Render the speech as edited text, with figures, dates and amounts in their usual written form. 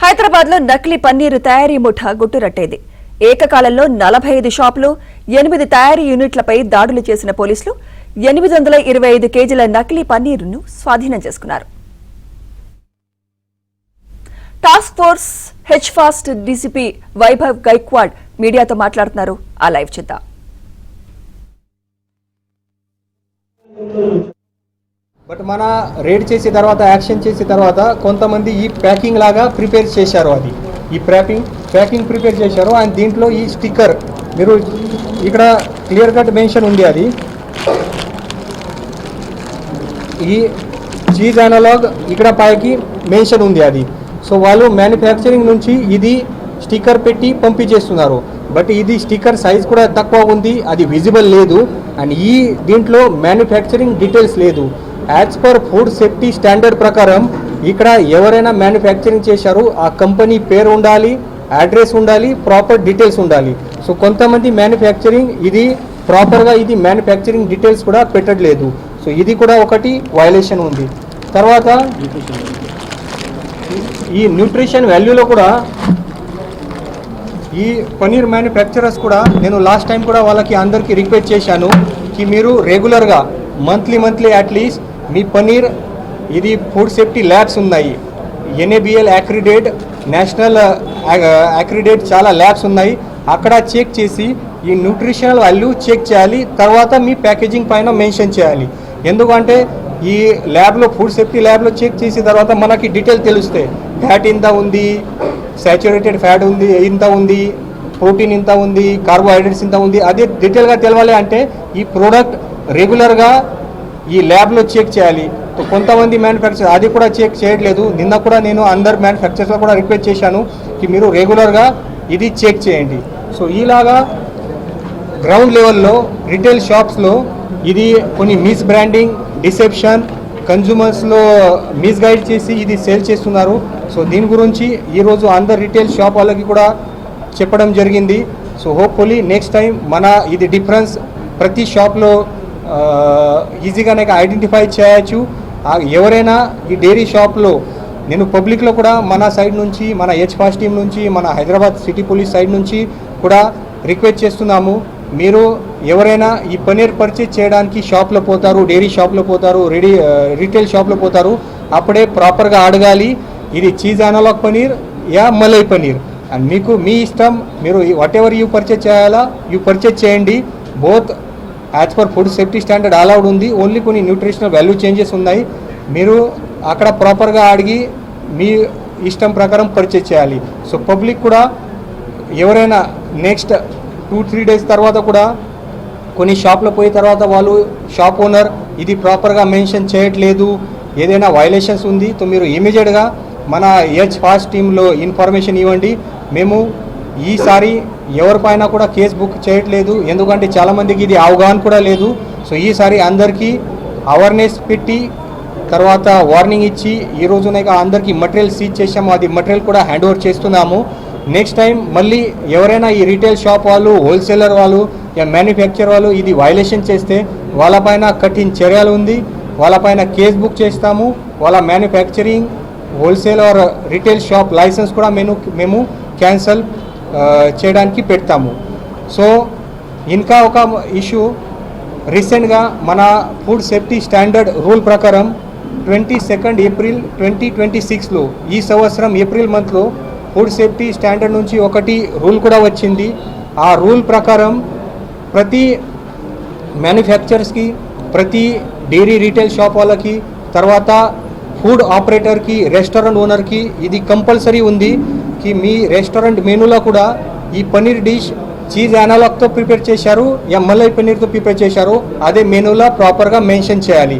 హైదరాబాద్ లో నకిలీ పన్నీరు తయారీ ముఠా గుట్టురట్టేది. ఏకకాలంలో 45 షాపులు 8 తయారీ యూనిట్లపై దాడులు చేసిన పోలీసులు 825 కేజీల నకిలీ పన్నీరును స్వాధీనం చేసుకున్నారు. Task force H fast DCP Vaibhav Gaikwad మీడియాతో మాట్లాడుతున్నారు. ఆ లైవ్ చూద్దాం. బట్ మన రేడ్ చేసిన తర్వాత యాక్షన్ చేసిన తర్వాత కొంతమంది ఈ ప్యాకింగ్ లాగా ప్రిపేర్ చేశారు. అది ఈ ప్యాకింగ్ ప్రిపేర్ చేశారు. అండ్ దీంట్లో ఈ స్టిక్కర్ మీరు ఇక్కడ క్లియర్ కట్ మెన్షన్ ఉంది. అది ఈ చీజ్ అనలాగ్ ఇక్కడ పైకి మెన్షన్ ఉంది. అది సో వాళ్ళు మ్యానుఫ్యాక్చరింగ్ నుంచి ఇది స్టిక్కర్ పెట్టి పంపించేస్తున్నారు. బట్ ఇది స్టిక్కర్ సైజ్ కూడా తక్కువ ఉంది, అది విజిబుల్ లేదు. అండ్ ఈ దీంట్లో మ్యానుఫ్యాక్చరింగ్ డీటెయిల్స్ లేదు. As per food safety standard ప్రకారం ఇక్కడ ఎవరైనా మ్యానుఫ్యాక్చరింగ్ చేశారు ఆ కంపెనీ పేరు ఉండాలి, అడ్రస్ ఉండాలి, ప్రాపర్ డీటెయిల్స్ ఉండాలి. సో కొంతమంది మ్యానుఫ్యాక్చరింగ్ ఇది ప్రాపర్గా ఇది మ్యానుఫ్యాక్చరింగ్ డీటెయిల్స్ కూడా పెట్టట్లేదు. సో ఇది కూడా ఒకటి వయలేషన్ ఉంది. తర్వాత ఈ న్యూట్రిషన్ వాల్యూలో కూడా ఈ పన్నీర్ మ్యానుఫ్యాక్చరర్స్ కూడా నేను లాస్ట్ టైం కూడా వాళ్ళకి అందరికీ రిక్వెస్ట్ చేశాను కి మీరు రెగ్యులర్గా మంత్లీ అట్లీస్ట్ మీ పన్నీర్ ఇది ఫుడ్ సేఫ్టీ ల్యాబ్స్ ఉన్నాయి, NABL అక్రిడేట్, నేషనల్ అక్రిడేట్ చాలా ల్యాబ్స్ ఉన్నాయి. అక్కడ చెక్ చేసి ఈ న్యూట్రిషనల్ వాల్యూ చెక్ చేయాలి. తర్వాత మీ ప్యాకేజింగ్ పైన మెన్షన్ చేయాలి. ఎందుకంటే ఈ ల్యాబ్లో ఫుడ్ సేఫ్టీ ల్యాబ్లో చెక్ చేసిన తర్వాత మనకి డీటెయిల్ తెలుస్తాయి. ఫ్యాట్ ఇంత ఉంది, సాచురేటెడ్ ఫ్యాట్ ఉంది ఇంత ఉంది, ప్రోటీన్ ఇంత ఉంది, కార్బోహైడ్రేట్స్ ఇంత ఉంది. అదే డీటెయిల్గా తెలవాలి అంటే ఈ ప్రోడక్ట్ రెగ్యులర్గా ఈ ల్యాబ్లో చెక్ చేయాలి. కొంతమంది మ్యానుఫ్యాక్చర్ అది కూడా చెక్ చేయట్లేదు. నిన్న కూడా నేను అందరు మ్యానుఫ్యాక్చర్స్లో కూడా రిక్వెస్ట్ చేశాను కి మీరు రెగ్యులర్గా ఇది చెక్ చేయండి. సో ఇలాగా గ్రౌండ్ లెవెల్లో రిటైల్ షాప్స్లో ఇది కొన్ని మిస్ బ్రాండింగ్, డిసెప్షన్, కన్జ్యూమర్స్లో మిస్గైడ్ చేసి ఇది సేల్ చేస్తున్నారు. సో దీని గురించి ఈరోజు అందరు రిటైల్ షాప్ వాళ్ళకి కూడా చెప్పడం జరిగింది. సో హోప్ఫుల్లీ నెక్స్ట్ టైం మన ఇది డిఫరెన్స్ ప్రతి షాప్లో ఈజీగానే ఐడెంటిఫై చేయొచ్చు. ఎవరైనా ఈ డైరీ షాప్లో నేను పబ్లిక్లో కూడా మన సైడ్ నుంచి మన హెచ్ ఫాస్ట్ టీం నుంచి మన హైదరాబాద్ సిటీ పోలీస్ సైడ్ నుంచి కూడా రిక్వెస్ట్ చేస్తున్నాము. మీరు ఎవరైనా ఈ పన్నీర్ పర్చేజ్ చేయడానికి షాప్లో పోతారు, డైరీ షాప్లో పోతారు, రీటైల్ షాప్లో పోతారు, అప్పుడే ప్రాపర్గా అడగాలి ఇది చీజ్ అనలాగ్ పన్నీర్ యా మలై పన్నీర్. అండ్ మీకు మీ ఇష్టం, మీరు వాట్ ఎవర్ యూ పర్చేజ్ చేయాలా యూ పర్చేజ్ చేయండి. Both as per food safety standard allowed ఉంది. ఓన్లీ కొన్ని న్యూట్రిషనల్ వాల్యూ చేంజెస్ ఉన్నాయి. మీరు అక్కడ ప్రాపర్గా అడిగి మీ ఇష్టం ప్రకారం పర్చేజ్ చేయాలి. సో పబ్లిక్ కూడా ఎవరైనా నెక్స్ట్ 2-3 డేస్ తర్వాత కూడా కొన్ని షాప్లో పోయిన తర్వాత వాళ్ళు షాప్ ఓనర్ ఇది ప్రాపర్గా మెన్షన్ చేయట్లేదు, ఏదైనా వైలేషన్స్ ఉంది, సో మీరు ఇమీడియట్గా మన హెచ్ ఫాస్ట్ టీంలో ఇన్ఫర్మేషన్ ఇవ్వండి. మేము ఈసారి ఎవరిపైన కూడా కేసు బుక్ చేయట్లేదు, ఎందుకంటే చాలామందికి ఇది అవగాహన కూడా లేదు. సో ఈసారి అందరికీ అవేర్నెస్ పెట్టి తర్వాత వార్నింగ్ ఇచ్చి ఈ రోజున అందరికీ మెటీరియల్ సీజ్ చేసాము. అది మెటీరియల్ కూడా హ్యాండ్ ఓవర్ చేస్తున్నాము. నెక్స్ట్ టైం మళ్ళీ ఎవరైనా ఈ రీటైల్ షాప్ వాళ్ళు, హోల్సేలర్ వాళ్ళు, మ్యానుఫ్యాక్చర్ వాళ్ళు ఇది వైలేషన్ చేస్తే వాళ్ళపైన కఠిన చర్యలు ఉంది. వాళ్ళపైన కేసు బుక్ చేస్తాము. వాళ్ళ manufacturing, wholesale or retail shop license కూడా మేము క్యాన్సల్ చేయడానికి పెడతాము. సో ఇంకా ఒక ఇష్యూ, రీసెంట్గా మన ఫుడ్ సేఫ్టీ స్టాండర్డ్ రూల్ ప్రకారం 22 ఏప్రిల్ 2026లో ఈ సంవత్సరం ఏప్రిల్ మంత్లో ఫుడ్ సేఫ్టీ స్టాండర్డ్ నుంచి ఒకటి రూల్ కూడా వచ్చింది. ఆ రూల్ ప్రకారం ప్రతి మ్యానుఫ్యాక్చరర్స్కి, ప్రతి డైరీ రీటైల్ షాప్ వాళ్ళకి, తర్వాత ఫుడ్ ఆపరేటర్కి, రెస్టారెంట్ ఓనర్కి ఇది కంపల్సరీ ఉంది కి మీ రెస్టారెంట్ మెనూలో కూడా ఈ పన్నీర్ డిష్ చీజ్ అనలాగ్తో ప్రిపేర్ చేశారు యా మలై పన్నీర్తో ప్రిపేర్ చేశారు అదే మెనూలో ప్రాపర్గా మెన్షన్ చేయాలి.